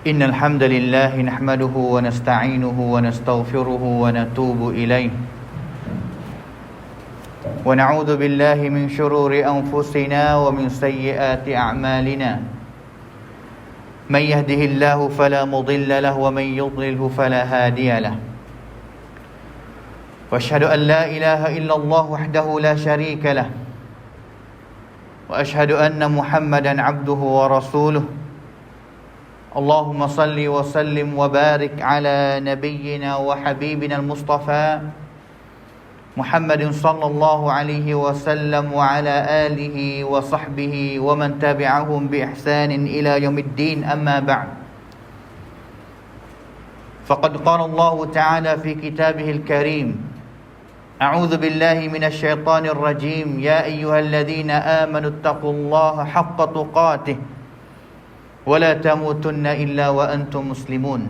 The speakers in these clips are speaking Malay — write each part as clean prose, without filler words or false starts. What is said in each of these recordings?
إن الحمد لله نحمده ونستعينه ونستغفره ونتوب إليه ونعوذ بالله من شرور أنفسنا ومن سيئات أعمالنا من يهده الله فلا مضل له ومن يضلله فلا هادي له وأشهد أن لا إله إلا الله وحده لا شريك له وأشهد أن محمدا عبده ورسوله اللهم صل وسلم وبارك على نبينا وحبيبنا المصطفى محمد صلى الله عليه وسلم وعلى آله وصحبه ومن تبعهم بإحسان إلى يوم الدين. أما بعد فقد قال الله تعالى في كتابه الكريم أعوذ بالله من الشيطان الرجيم يا أيها الذين آمنوا اتقوا الله حق تقاته ولا تموتن إلا وأنتم مسلمون.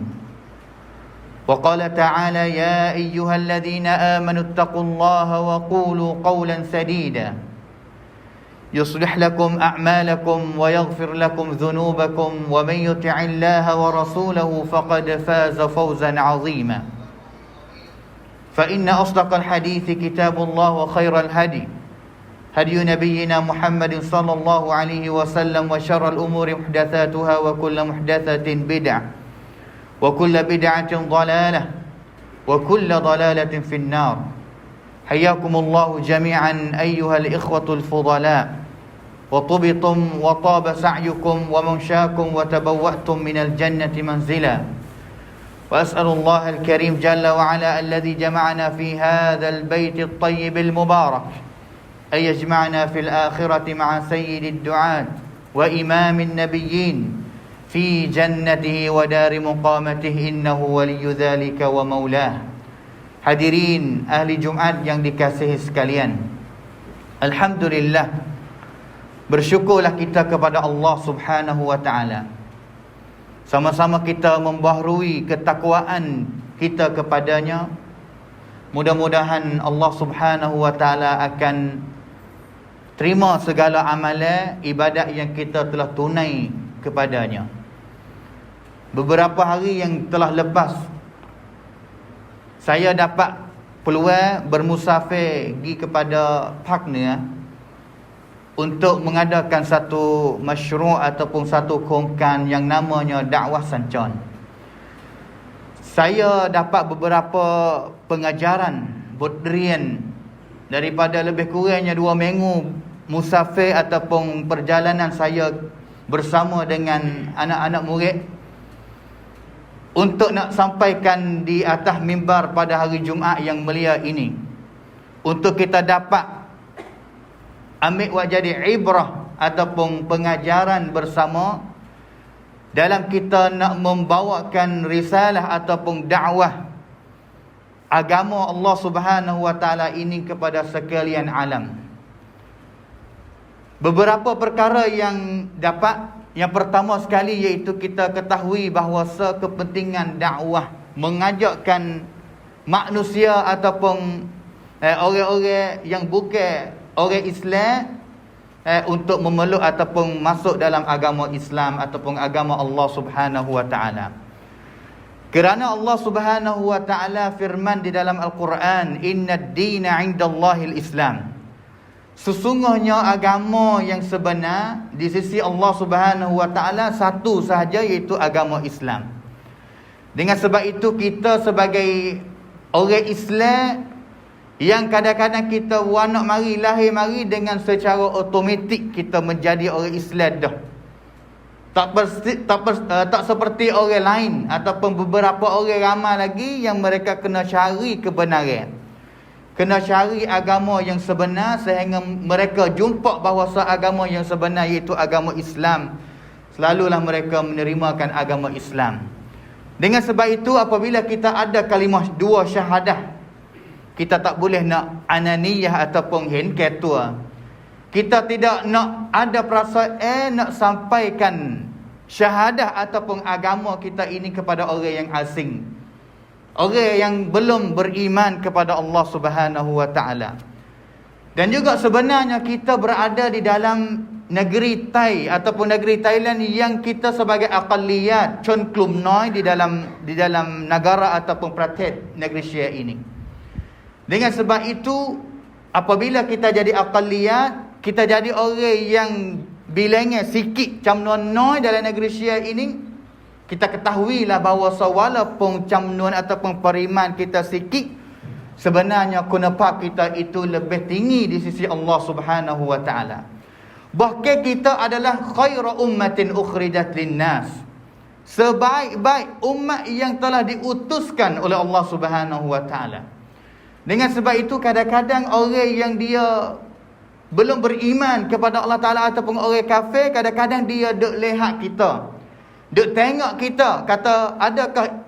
وقال تعالى يا أيها الذين آمنوا اتقوا الله وقولوا قولا سديدا يصلح لكم أعمالكم ويغفر لكم ذنوبكم ومن يطع الله ورسوله فقد فاز فوزا عظيما. فإن أصدق الحديث كتاب الله وخير الهدي هدي نبينا محمد صلى الله عليه وسلم وشر الأمور محدثاتها وكل محدثة بدعة وكل بدعة ضلالة وكل ضلالة في النار. حياكم الله جميعا أيها الإخوة الفضلاء وطبتم وطاب سعيكم وممشاكم وتبوأتم من الجنة منزلا. وأسأل الله الكريم جل وعلا الذي جمعنا في هذا البيت الطيب المبارك أن يجمعنا في الآخرة مع سيد الدعاة وإمام النبيين في جنته ودار مقامته إنه ولي ذلك ومولاه. Hadirin ahli Jumat yang dikasihi sekalian, alhamdulillah, bersyukurlah kita kepada Allah Subhanahu wa taala. Sama-sama kita membaharui ketakwaan kita kepadanya. Mudah-mudahan Allah Subhanahu wa taala akan terima segala amalan ibadat yang kita telah tunai kepadanya. Beberapa hari yang telah lepas, saya dapat peluang bermusafir pergi kepada partner untuk mengadakan satu masyru' ataupun satu kongkan yang namanya dakwah Sancon. Saya dapat beberapa pengajaran, bodrian daripada lebih kurangnya 2 minggu musafir ataupun perjalanan saya bersama dengan anak-anak murid untuk nak sampaikan di atas mimbar pada hari Jumaat yang mulia ini, untuk kita dapat ambil buat jadi ibrah ataupun pengajaran bersama dalam kita nak membawakan risalah ataupun dakwah agama Allah Subhanahu wa taala ini kepada sekalian alam. Beberapa perkara yang dapat, yang pertama sekali iaitu kita ketahui bahawa kepentingan dakwah mengajakkan manusia ataupun orang-orang yang bukan orang Islam untuk memeluk ataupun masuk dalam agama Islam ataupun agama Allah Subhanahu wa taala. Kerana Allah Subhanahu wa taala firman di dalam Al-Quran, "Innad dina 'indallahil Islam." Sesungguhnya agama yang sebenar di sisi Allah Subhanahu wa taala satu sahaja, iaitu agama Islam. Dengan sebab itu kita sebagai orang Islam yang kadang-kadang kita wanak mari lahir mari dengan secara automatik kita menjadi orang Islam dah. Tak seperti orang lain ataupun beberapa orang ramai lagi yang mereka kena cari kebenaran, kena cari agama yang sebenar sehingga mereka jumpa bahawa agama yang sebenar iaitu agama Islam. Selalulah mereka menerimakan agama Islam. Dengan sebab itu apabila kita ada kalimah 2 syahadah, kita tak boleh nak ananiyah ataupun henketua. Kita tidak nak ada perasaan nak sampaikan syahadah ataupun agama kita ini kepada orang yang asing, orang yang belum beriman kepada Allah Subhanahu wa taala. Dan juga sebenarnya kita berada di dalam negeri Thai ataupun negeri Thailand yang kita sebagai aqalliyat, chon klum noi di dalam negara ataupun pratet negeri Syiah ini. Dengan sebab itu, apabila kita jadi aqalliyat, kita jadi orang yang bilangnya sikit camnuan noi dalam negeri Syiah ini, kita ketahuilah bahawa walaupun camnuan ataupun periman kita sikit, sebenarnya kunapa kita itu lebih tinggi di sisi Allah Subhanahu wa taala. Bahkan kita adalah khairu ummatin ukhrijat linnas, sebaik-baik umat yang telah diutuskan oleh Allah Subhanahu wa taala. Dengan sebab itu kadang-kadang orang yang dia belum beriman kepada Allah Taala ataupun orang kafir, kadang-kadang dia duk lihat kita, duk tengok kita, kata adakah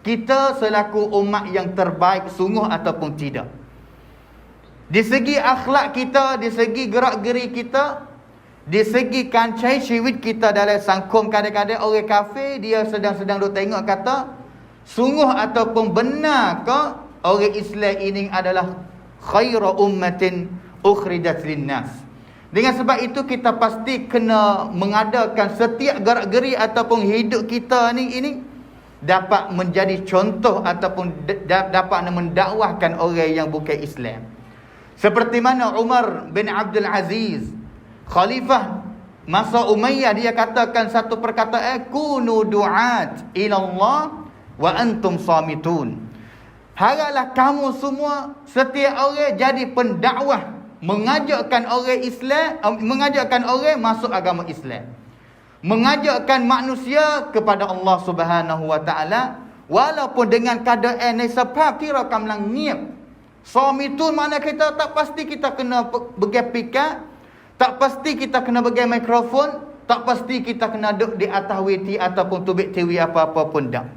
kita selaku umat yang terbaik sungguh ataupun tidak. Di segi akhlak kita, di segi gerak-geri kita, di segi kancai syawit kita dalam sangkum, kadang-kadang orang kafir dia sedang-sedang duk tengok kata, sungguh ataupun benar ke orang Islam ini adalah khairu ummatin ukhrijat linnas. Dengan sebab itu kita pasti kena mengadakan setiap gerak-geri ataupun hidup kita ini dapat menjadi contoh ataupun dapat mendakwahkan orang yang bukan Islam. Seperti mana Umar bin Abdul Aziz, khalifah masa Umayyah, dia katakan satu perkataan, kunu du'at ila Allah wa antum samitun. Haraplah kamu semua, setiap orang jadi pendakwah, mengajakkan orang Islam, mengajakkan orang masuk agama Islam, mengajakkan manusia kepada Allah Subhanahu wa taala, walaupun dengan keadaan sebab kira kamlang niat. Samitun mana kita tak pasti kita kena bergapika, tak pasti kita kena bagi mikrofon, tak pasti kita kena duduk di atas WT ataupun tubik TV apa-apa pun dah.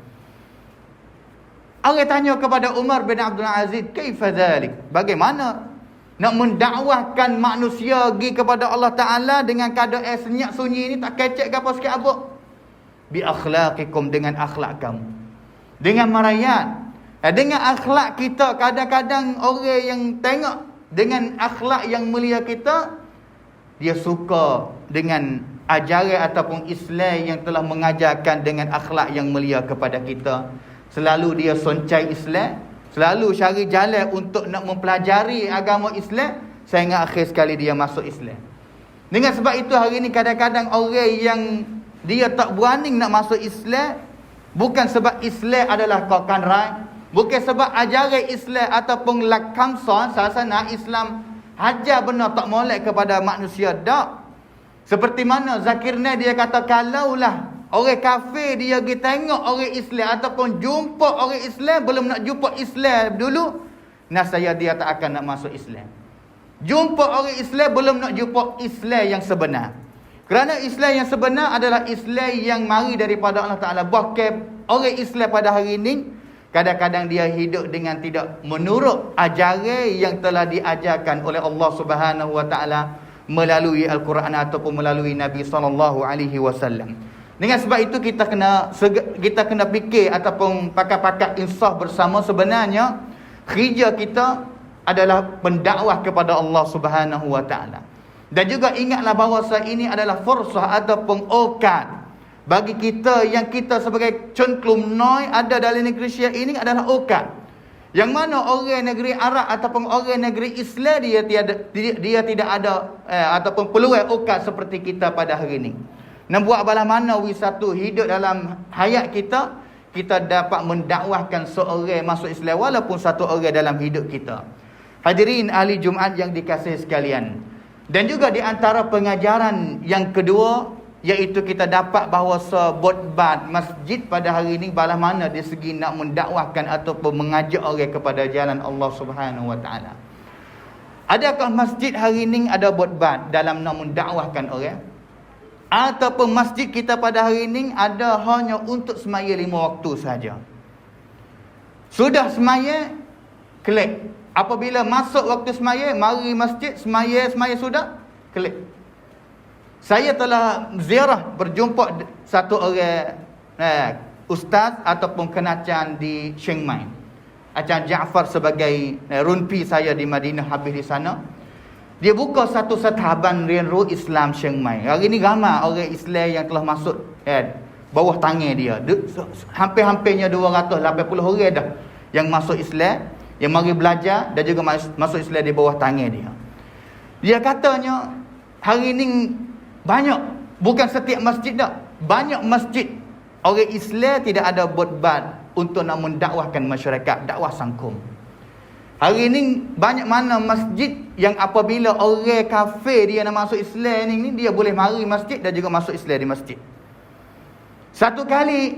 Orang tanya kepada Umar bin Abdul Aziz, kaifa dhalik? Bagaimana nak mendakwahkan manusia pergi kepada Allah Ta'ala dengan keadaan senyap sunyi ini, tak kecek ke apa sikit apa? Bi akhlaqikum, dengan akhlak kamu, dengan marayat, dengan akhlak kita. Kadang-kadang orang yang tengok dengan akhlak yang mulia kita, dia suka dengan ajaran ataupun Islam yang telah mengajarkan dengan akhlak yang mulia kepada kita. Selalu dia soncai Islam, selalu cari jalan untuk nak mempelajari agama Islam, sehingga akhir sekali dia masuk Islam. Dengan sebab itu hari ini kadang-kadang orang yang dia tak berani nak masuk Islam, bukan sebab Islam adalah kokan rai, bukan sebab ajaran Islam ataupun lakamsa sasana Islam hajar benar tak molek kepada manusia, tak. Seperti mana Zakir Naik dia kata, kalaulah orang kafir dia pergi tengok orang Islam ataupun jumpa orang Islam, belum nak jumpa Islam dulu, nasaya dia tak akan nak masuk Islam. Jumpa orang Islam, belum nak jumpa Islam yang sebenar. Kerana Islam yang sebenar adalah Islam yang mari daripada Allah Ta'ala. Bahkan orang Islam pada hari ini, kadang-kadang dia hidup dengan tidak menurut ajaran yang telah diajarkan oleh Allah Subhanahu Wa Ta'ala melalui Al-Quran ataupun melalui Nabi SAW. Dengan sebab itu kita kena fikir ataupun pakar-pakar insaf bersama, sebenarnya kerja kita adalah pendakwah kepada Allah Subhanahu wa taala. Dan juga ingatlah bahawa ini adalah fursah ataupun okat bagi kita yang kita sebagai cunklum noi ada dalam negeri Syiah ini, adalah okat. Yang mana orang negeri Arab ataupun orang negeri Islam dia tidak ada ataupun peluang okat seperti kita pada hari ini. Nak buat balah mana wisatu hidup dalam hayat kita, kita dapat mendakwahkan seorang masuk Islam walaupun satu orang dalam hidup kita. Hadirin ahli Jumaat yang dikasihi sekalian. Dan juga di antara pengajaran yang kedua, iaitu kita dapat bahawa sebotbat masjid pada hari ini balah mana dari segi nak mendakwahkan ataupun mengajak orang kepada jalan Allah Subhanahu wa taala. Adakah masjid hari ini ada botbat dalam nak mendakwahkan orang? Ataupun masjid kita pada hari ini ada hanya untuk semaya 5 waktu saja. Sudah semaya, klik. Apabila masuk waktu semaya, mari masjid, semaya sudah, klik. Saya telah ziarah berjumpa satu orang ustaz ataupun kenacan di Chiang Mai. Acan Jaafar sebagai runpi saya di Madinah habis di sana. Dia buka satu setaban Rian Ru Islam Chiang Mai. Hari ni ramai orang Islam yang telah masuk bawah tangan dia. Hampir-hampirnya 280 orang dah yang masuk Islam, yang mari belajar dan juga masuk Islam di bawah tangan dia. Dia katanya hari ni banyak, bukan setiap masjid dah, banyak masjid orang Islam tidak ada buat untuk nak mendakwahkan masyarakat, dakwah sangkum. Hari ni banyak mana masjid yang apabila orang kafir dia nak masuk Islam ni, dia boleh mari masjid dan juga masuk Islam di masjid. Satu kali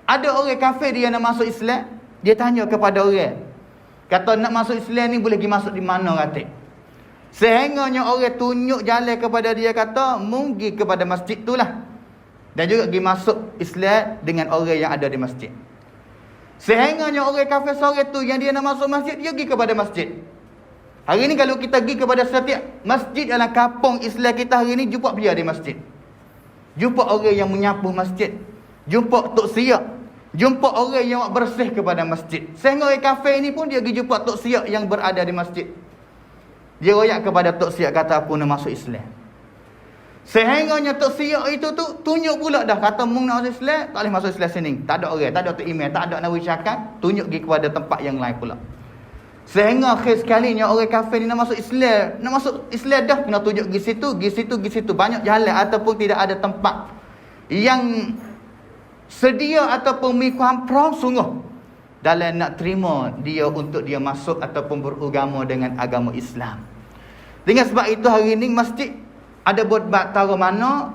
ada orang kafir dia nak masuk Islam, dia tanya kepada orang, kata nak masuk Islam ni boleh pergi masuk di mana kata. Sehingganya orang tunjuk jalan kepada dia, kata mungkin kepada masjid tu lah, dan juga pergi masuk Islam dengan orang yang ada di masjid. Sehingganya orang kafir sore tu yang dia nak masuk masjid, dia pergi kepada masjid. Hari ni kalau kita pergi kepada setiap masjid dalam kampung Islam kita hari ni, jumpa dia di masjid. Jumpa orang yang menyapu masjid, jumpa tok siap, jumpa orang yang bersih kepada masjid. Sehingga orang kafir ni pun dia pergi jumpa tok siap yang berada di masjid. Dia royak kepada tok siap, kata aku nak masuk Islam. Sehingganya tok siap itu tu tunjuk pula dah, kata mung nak masuk Islam, tak boleh masuk Islam sini. Tak ada orang, tak ada tok email, tak ada nawi syakat, tunjuk pergi kepada tempat yang lain pula. Sehingga akhir sekalinya orang kafir ni nak masuk Islam dah kena tunjuk pergi situ. Banyak jalan ataupun tidak ada tempat yang sedia ataupun mikrohampram sungguh dalam nak terima dia untuk dia masuk ataupun beragama dengan agama Islam. Dengan sebab itu hari ini masjid ada buat tara mana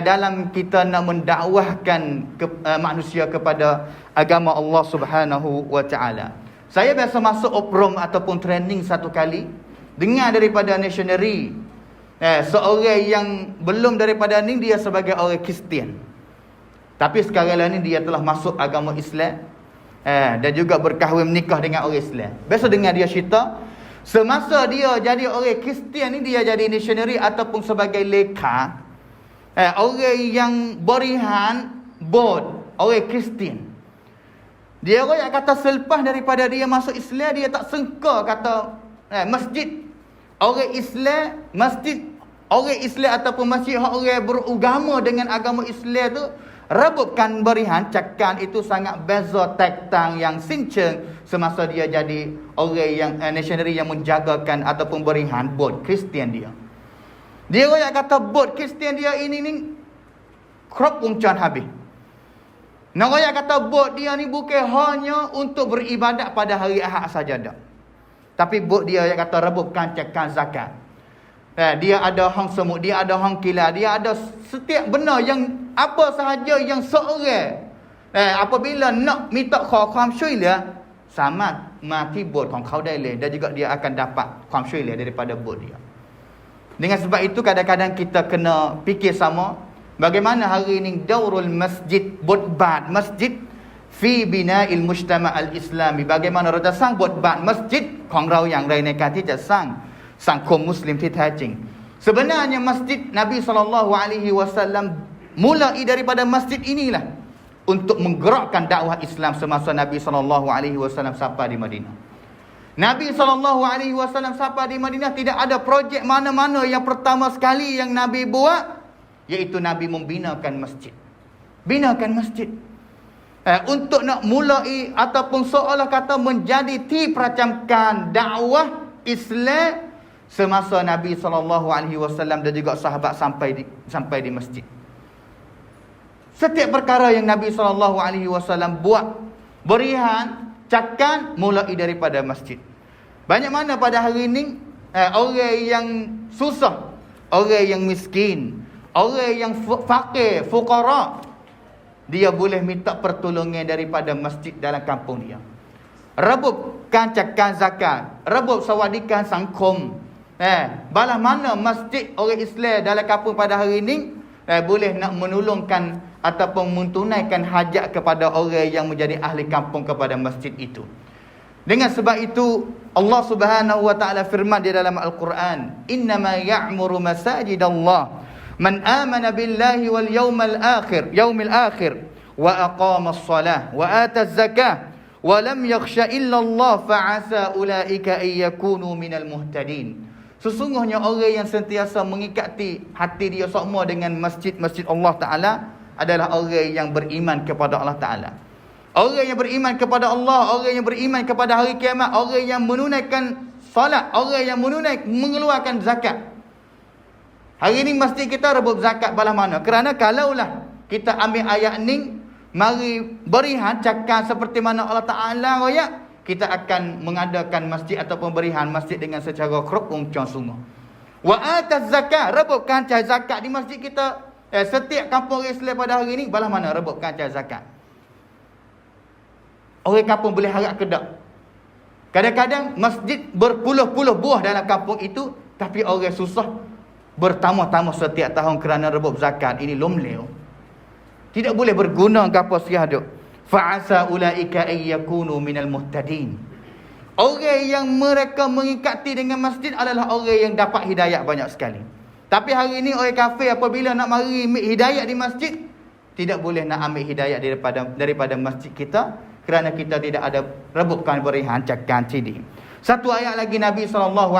dalam kita nak mendakwahkan manusia kepada agama Allah Subhanahu wa taala. Saya biasa masuk obrom ataupun training satu kali, dengar daripada missionary seorang yang belum daripada ni, dia sebagai orang Kristian, tapi sekarang ni dia telah masuk agama Islam, dan juga berkahwin menikah dengan orang Islam. Biasa dengar dia cerita, semasa dia jadi orang Kristian ni, dia jadi missionary ataupun sebagai leka, orang yang berihan board orang Kristian. Dia orang yang kata selepas daripada dia masuk Islam, dia tak sangka kata masjid orang Islam, masjid orang Islam ataupun masjid orang beragama dengan agama Islam tu rebutkan berihan cakan itu sangat beza tektang yang sinceng semasa dia jadi orang yang missionary yang menjagakan ataupun berihan bot Kristian dia. Dia orang yang kata bot Kristian dia ini ni krop puncan habis. Nak orang yang kata bot dia ni bukan hanya untuk beribadat pada hari Ahad saja dah. Tapi bot dia yang kata rebutkan cakan zakat. Dia ada hang semut, dia ada hang kila, dia ada setiap benda yang apa sahaja yang seorang apabila nak mintaความช่วยเหลือ samaat mati botของเขาได้เลย, dan juga dia akan dapat ความช่วยเหลือ daripada bot dia. Dengan sebab itu kadang-kadang kita kena fikir sama, bagaimana hari ini daurul masjid, botbat masjid fi bina'il mujtama' al-islami, bagaimanaเราจะสร้างบทบาทมัสยิดของเราอย่างไรในการที่จะสร้างสังคมมุสลิมที่แท้จริง. Sebenarnya masjid Nabi SAW mulai daripada masjid inilah untuk menggerakkan dakwah Islam semasa Nabi SAW sampai di Madinah. Nabi SAW sampai di Madinah, tidak ada projek mana-mana yang pertama sekali yang Nabi buat, iaitu Nabi membinakan masjid. Binakan masjid. Untuk nak mulai ataupun seolah kata menjadi peracamkan dakwah Islam semasa Nabi SAW dan juga sahabat sampai di masjid. Setiap perkara yang Nabi SAW buat, berihan, cakan, mulai daripada masjid. Banyak mana pada hari ini orang yang susah, orang yang miskin, orang yang fakir, fuqara, dia boleh minta pertolongan daripada masjid dalam kampung dia. Rebut kancakan zakat, rebut sawadikan sangkom. Balah mana masjid orang Islam dalam kampung pada hari ini boleh nak menolongkan ataupun mentunaikan hajat kepada orang yang menjadi ahli kampung kepada masjid itu. Dengan sebab itu Allah Subhanahu wa taala firman di dalam Al-Quran, "Innama ya'muru masajidallah man amana billahi wal yaumil akhir wa aqama as-salah wa ata az-zakah wa lam yakhsha illa Allah fa 'asa ulaika ay yakunu minal muhtadin." Sesungguhnya orang yang sentiasa mengikati hati dia semua dengan masjid-masjid Allah Ta'ala adalah orang yang beriman kepada Allah Ta'ala. Orang yang beriman kepada Allah, orang yang beriman kepada hari kiamat, orang yang menunaikan salat, orang yang mengeluarkan zakat. Hari ini mesti kita rebut zakat balas mana? Kerana kalaulah kita ambil ayat ni, mari berihan cakap seperti mana Allah Ta'ala royak, kita akan mengadakan masjid ataupun berihan masjid dengan secara kerupungcong sungguh. Wa ataz zakat, rebut kancah zakat di masjid kita. Setiap kampung Islam pada hari ini balas mana rebut kancah zakat. Orang kampung boleh harap ke tak? Kadang-kadang masjid berpuluh-puluh buah dalam kampung itu, tapi orang susah bertambah-tambah setiap tahun kerana rebut zakat. Ini lomleu. Tidak boleh berguna gapo siah duk. Fa'asa ulaika ay yakunu minal muhtadin. Orang yang mereka mengikati dengan masjid adalah orang yang dapat hidayah banyak sekali. Tapi hari ini orang kafir apabila nak mari hidayah di masjid, tidak boleh nak ambil hidayah daripada masjid kita, kerana kita tidak ada rebutkan berihan cakkan cidi. Satu ayat lagi Nabi SAW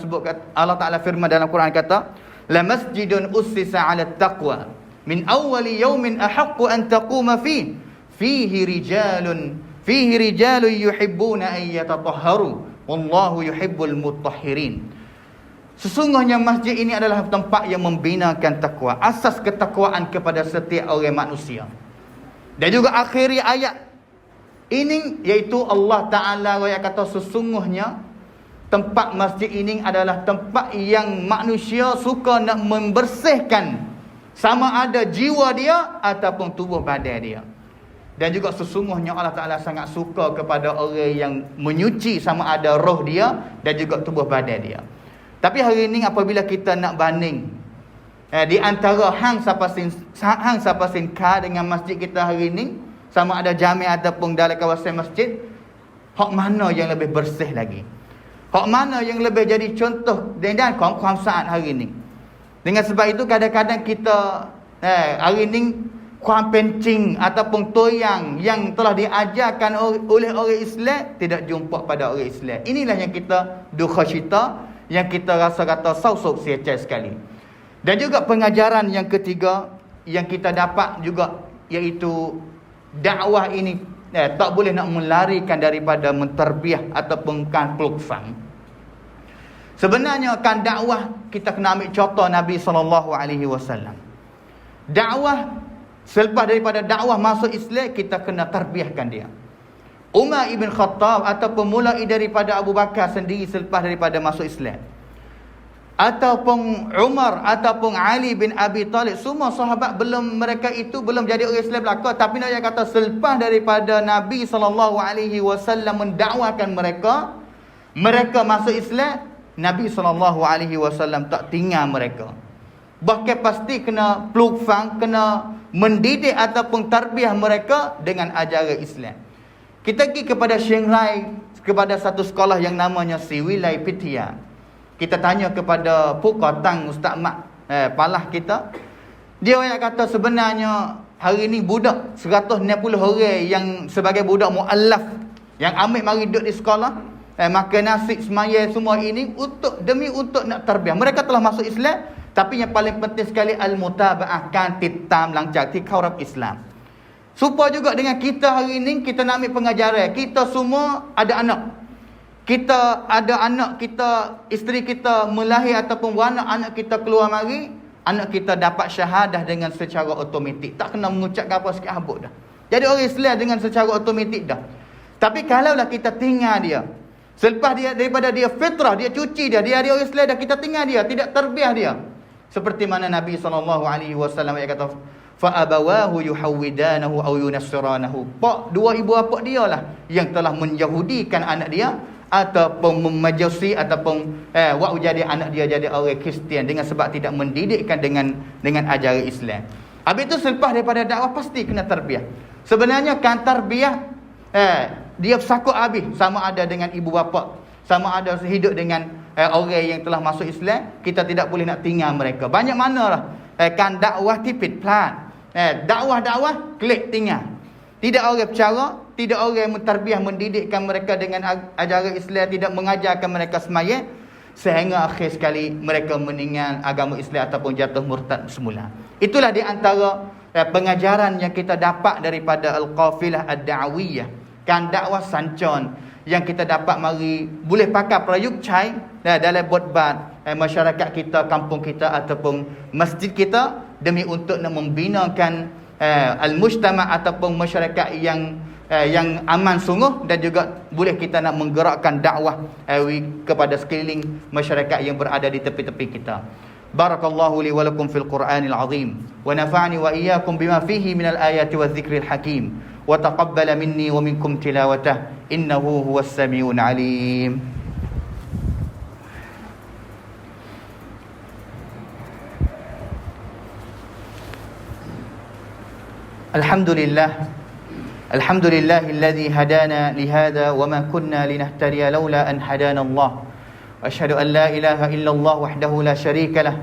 sebut, Allah Ta'ala firman dalam Quran kata, la masjidun ussisa ala taqwa min awwali yawmin ahaqqu an taquma fihi rijalun yuhibbuna an yatatahharu wallahu yuhibbul mutahhirin. Sesungguhnya masjid ini adalah tempat yang membinakan takwa, asas ketakwaan kepada setiap orang manusia. Dan juga akhiri ayat ini, iaitu Allah Ta'ala yang kata sesungguhnya tempat masjid ini adalah tempat yang manusia suka nak membersihkan sama ada jiwa dia ataupun tubuh badan dia. Dan juga sesungguhnya Allah Ta'ala sangat suka kepada orang yang menyuci sama ada roh dia dan juga tubuh badan dia. Tapi hari ini apabila kita nak banding di antara hang sapasin ka dengan masjid kita hari ini, sama ada jami' ataupun dalam kawasan masjid, hak mana yang lebih bersih lagi? Hak mana yang lebih jadi contoh dan kehamsaan hari ini? Dengan sebab itu kadang-kadang kita hari ini kuam pencing ataupun toyang yang telah diajarkan oleh orang Islam tidak jumpa pada orang Islam. Inilah yang kita duka cita, yang kita rasa kata sausuk sia-sia sekali. Dan juga pengajaran yang ketiga yang kita dapat juga, iaitu dakwah ini tak boleh nak melarikan daripada menterbiah ataupun kan pelukfang. Sebenarnya kan dakwah kita kena ambil contoh Nabi SAW. Dakwah, selepas daripada dakwah masuk Islam, kita kena terbiahkan dia. Umar ibn Khattab ataupun mulai daripada Abu Bakar sendiri selepas daripada masuk Islam, ataupun Umar ataupun Ali bin Abi Talib, semua sahabat mereka itu belum jadi orang Islam belaka, tapi Nabi kata selepas daripada Nabi SAW mendakwakan mereka masuk Islam, Nabi SAW tak tinggal mereka. Bahkan pasti kena pelukfang, kena mendidik ataupun tarbiyah mereka dengan ajaran Islam. Kita pergi kepada Chiang Rai, kepada satu sekolah yang namanya Siwilai Pitia. Kita tanya kepada Puka Tang Ustaz Mak Palah kita. Dia yang kata sebenarnya hari ni budak 160 orang yang sebagai budak mu'allaf yang ambil mari duduk di sekolah, makan nasi, semaya semua ini untuk nak tarbiyah. Mereka telah masuk Islam, tapi yang paling penting sekali al-mutaba'ah, kan titam langcak ti kaurab Islam. Supaya juga dengan kita hari ini, kita nak ambil pengajaran. Kita semua ada anak. Kita ada anak kita, isteri kita melahir ataupun anak kita keluar mari, anak kita dapat syahadah dengan secara automatik. Tak kena mengucap apa sikit habuk dah. Jadi orang Islam dengan secara automatik dah. Tapi kalaulah kita tinggal dia, selepas dia daripada dia fitrah, dia cuci dia orang Islam dah, kita tinggal dia, tidak terbiah dia. Seperti mana Nabi SAW kata, fa'abawahu yuhawwidanahu aw yunassiranahu. Dua ibu bapa dia lah yang telah menyahudikan anak dia ataupun memajusi ataupun jadi anak dia jadi orang Kristian dengan sebab tidak mendidikkan dengan ajaran Islam. Habis itu selepas daripada dakwah pasti kena tarbiyah. Sebenarnya kan tarbiyah dia sakut habis, sama ada dengan ibu bapa, sama ada hidup dengan orang yang telah masuk Islam, kita tidak boleh nak tinggal mereka. Banyak manalah kan dakwah tipit plan. Dakwah klik tinggal. Tidak orang bercara, tidak orang mentarbiah mendidikkan mereka dengan ajaran Islam, tidak mengajarkan mereka semaya. sehingga akhir sekali mereka meninggal agama Islam ataupun jatuh murtad semula. Itulah di antara pengajaran yang kita dapat daripada Al-Qafilah Ad-Da'awiyah, kan dakwah sancon yang kita dapat mari boleh pakai prayuk cai dalam bot-bat masyarakat kita, kampung kita ataupun masjid kita, demi untuk nak membinakan al-mujtama' ataupun masyarakat yang aman sungguh, dan juga boleh kita nak menggerakkan dakwah kepada sekeliling masyarakat yang berada di tepi-tepi kita. Barakallahu li wa lakum fil Qur'anil azim wa nafa'ani wa iyyakum bima fihi minal ayati wadh-dhikril hakim wa taqabbala minni wa minkum tilawatah innahu huwas samiul alim. Alhamdulillahilladzi hadana lihada wa ma kunna linahtadiya laula an hadana Allah. وأشهد أن لا إله إلا الله وحده لا شريك له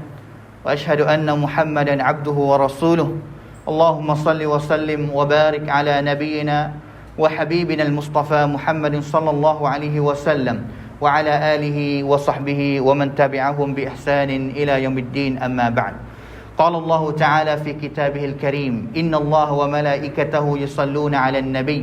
وأشهد أن محمدا عبده ورسوله اللهم صل وسلم وبارك على نبينا وحبيبنا المصطفى محمد صلى الله عليه وسلم وعلى آله وصحبه ومن تبعهم بإحسان إلى يوم الدين أما بعد. قال الله تعالى في كتابه الكريم إن الله وملائكته يصلون على النبي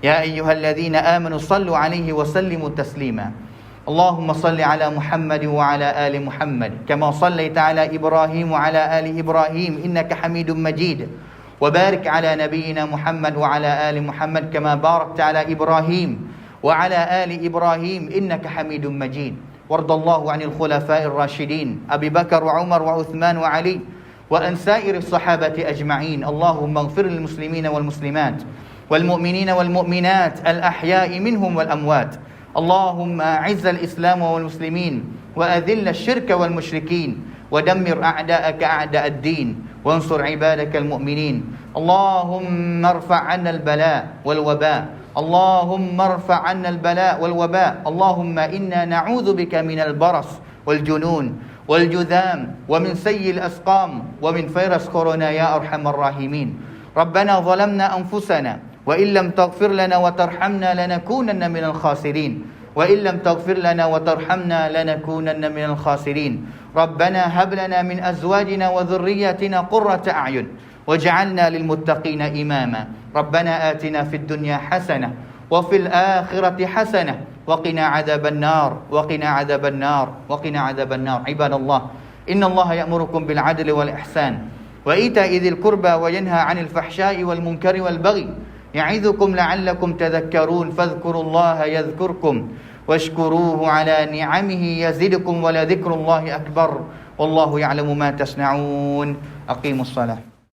يا أيها الذين آمنوا صلوا عليه وسلموا تسليما اللهم صل على محمد وعلى آل محمد كما صليت على إبراهيم وعلى آل إبراهيم إنك حميد مجيد وبارك على نبينا محمد وعلى آل محمد كما باركت على إبراهيم وعلى آل إبراهيم إنك حميد مجيد وارض الله عن الخلفاء الراشدين أبي بكر وعمر وعثمان وعلي وأن سائر الصحابة أجمعين اللهم اغفر للمسلمين والمسلمات والمؤمنين والمؤمنات الأحياء منهم والأموات اللهم أعز الإسلام والمسلمين وأذل الشرك والمشركين ودمر أعداءك أعداء الدين وانصر عبادك المؤمنين اللهم ارفع عنا البلاء والوباء اللهم ارفع عنا البلاء والوباء اللهم إنا نعوذ بك من البرص والجنون والجذام ومن سيء الأسقام ومن فيروس كورونا يا أرحم الراحمين ربنا ظلمنا أنفسنا وإن لم تغفر لنا وترحمنا لنكونن من الخاسرين وإن لم تغفر لنا وترحمنا لنكونن من الخاسرين ربنا هب لنا من أزواجنا وذرياتنا قرة أعين واجعلنا للمتقين إماما ربنا آتنا في الدنيا حسنة وفي الآخرة حسنة وقنا عذاب النار وقنا عذاب النار وقنا عذاب النار عباد الله إن الله يأمركم بالعدل والإحسان وإيتاء ذي القربى وينهى عن الفحشاء والمنكر والبغي يعظكم لعلكم تذكرون فاذكروا الله يذكركم واشكروه على نعمه يزدكم ولذكر الله أكبر والله يعلم ما تصنعون أقيموا الصلاة.